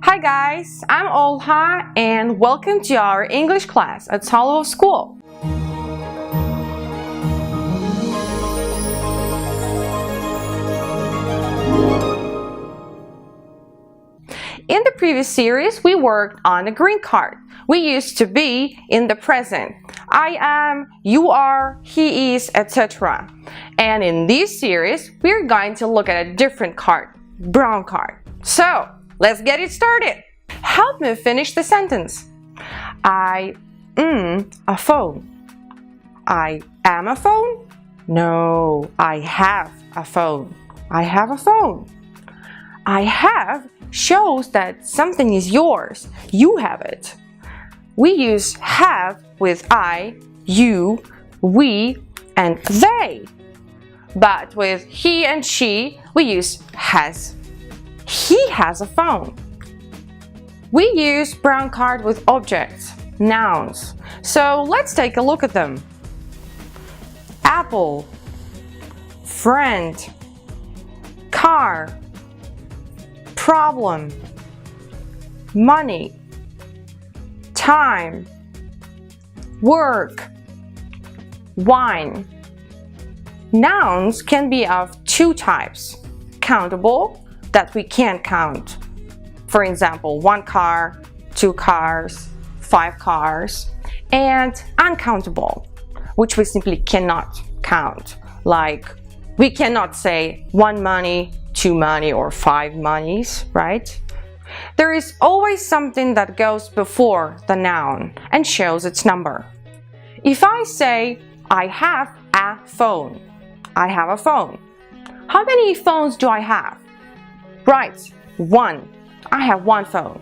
Hi guys, I'm Olha and welcome to our English class at Solovov School. In the previous series, we worked on the green card. We used to be in the present. I am, you are, he is, etc. And in this series, we're going to look at a different card, brown card. So, let's get it started. Help me finish the sentence. I am a phone. I am a phone? No, I have a phone. I have a phone. I have shows that something is yours. You have it. We use have with I, you, we, and they. But with he and she, we use has. He has a phone. We use brown card with objects, nouns. So let's take a look at them. Apple, friend, car, problem, money, time, work, wine. Nouns can be of two types. Countable, that we can count. For example, 1 car, 2 cars, 5 cars. And uncountable, which we simply cannot count. Like, we cannot say 1 money, 2 money, or 5 monies, right? There is always something that goes before the noun and shows its number. If I say, I have a phone, I have a phone. How many phones do I have? Right, 1. I have 1 phone.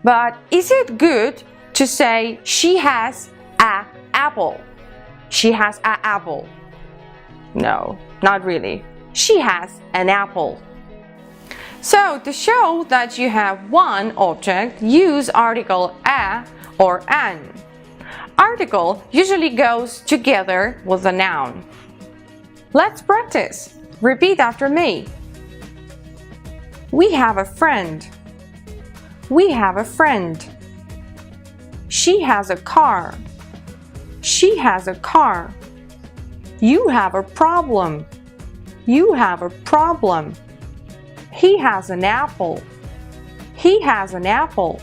But is it good to say she has a apple? She has a apple. No, not really. She has an apple. So to show that you have one object, use article a or an. Article usually goes together with the noun. Let's practice. Repeat after me. We have a friend. We have a friend. She has a car. She has a car. You have a problem. You have a problem. He has an apple. He has an apple.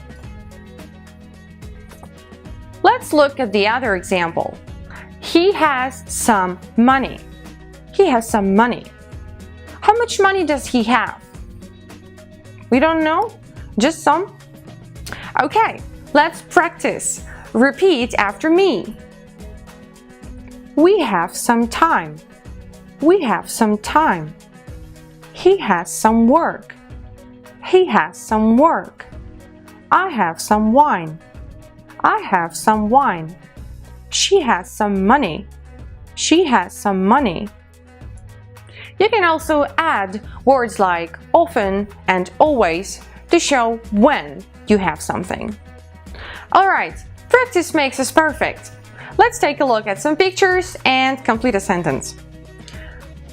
Let's look at the other example. He has some money. He has some money. How much money does he have? We don't know? Just some? Okay, let's practice. Repeat after me. We have some time. We have some time. He has some work. He has some work. I have some wine. I have some wine. She has some money. She has some money. You can also add words like often and always to show when you have something. Alright, practice makes us perfect. Let's take a look at some pictures and complete a sentence.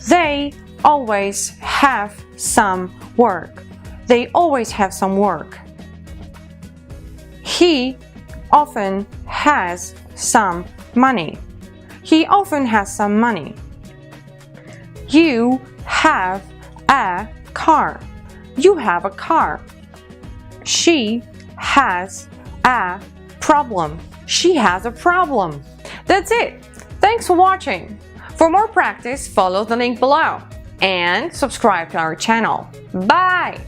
They always have some work. They always have some work. He often has some money. He often has some money. You have a car. You have a car. She has a problem. She has a problem. That's it. Thanks for watching. For more practice, follow the link below and subscribe to our channel. Bye!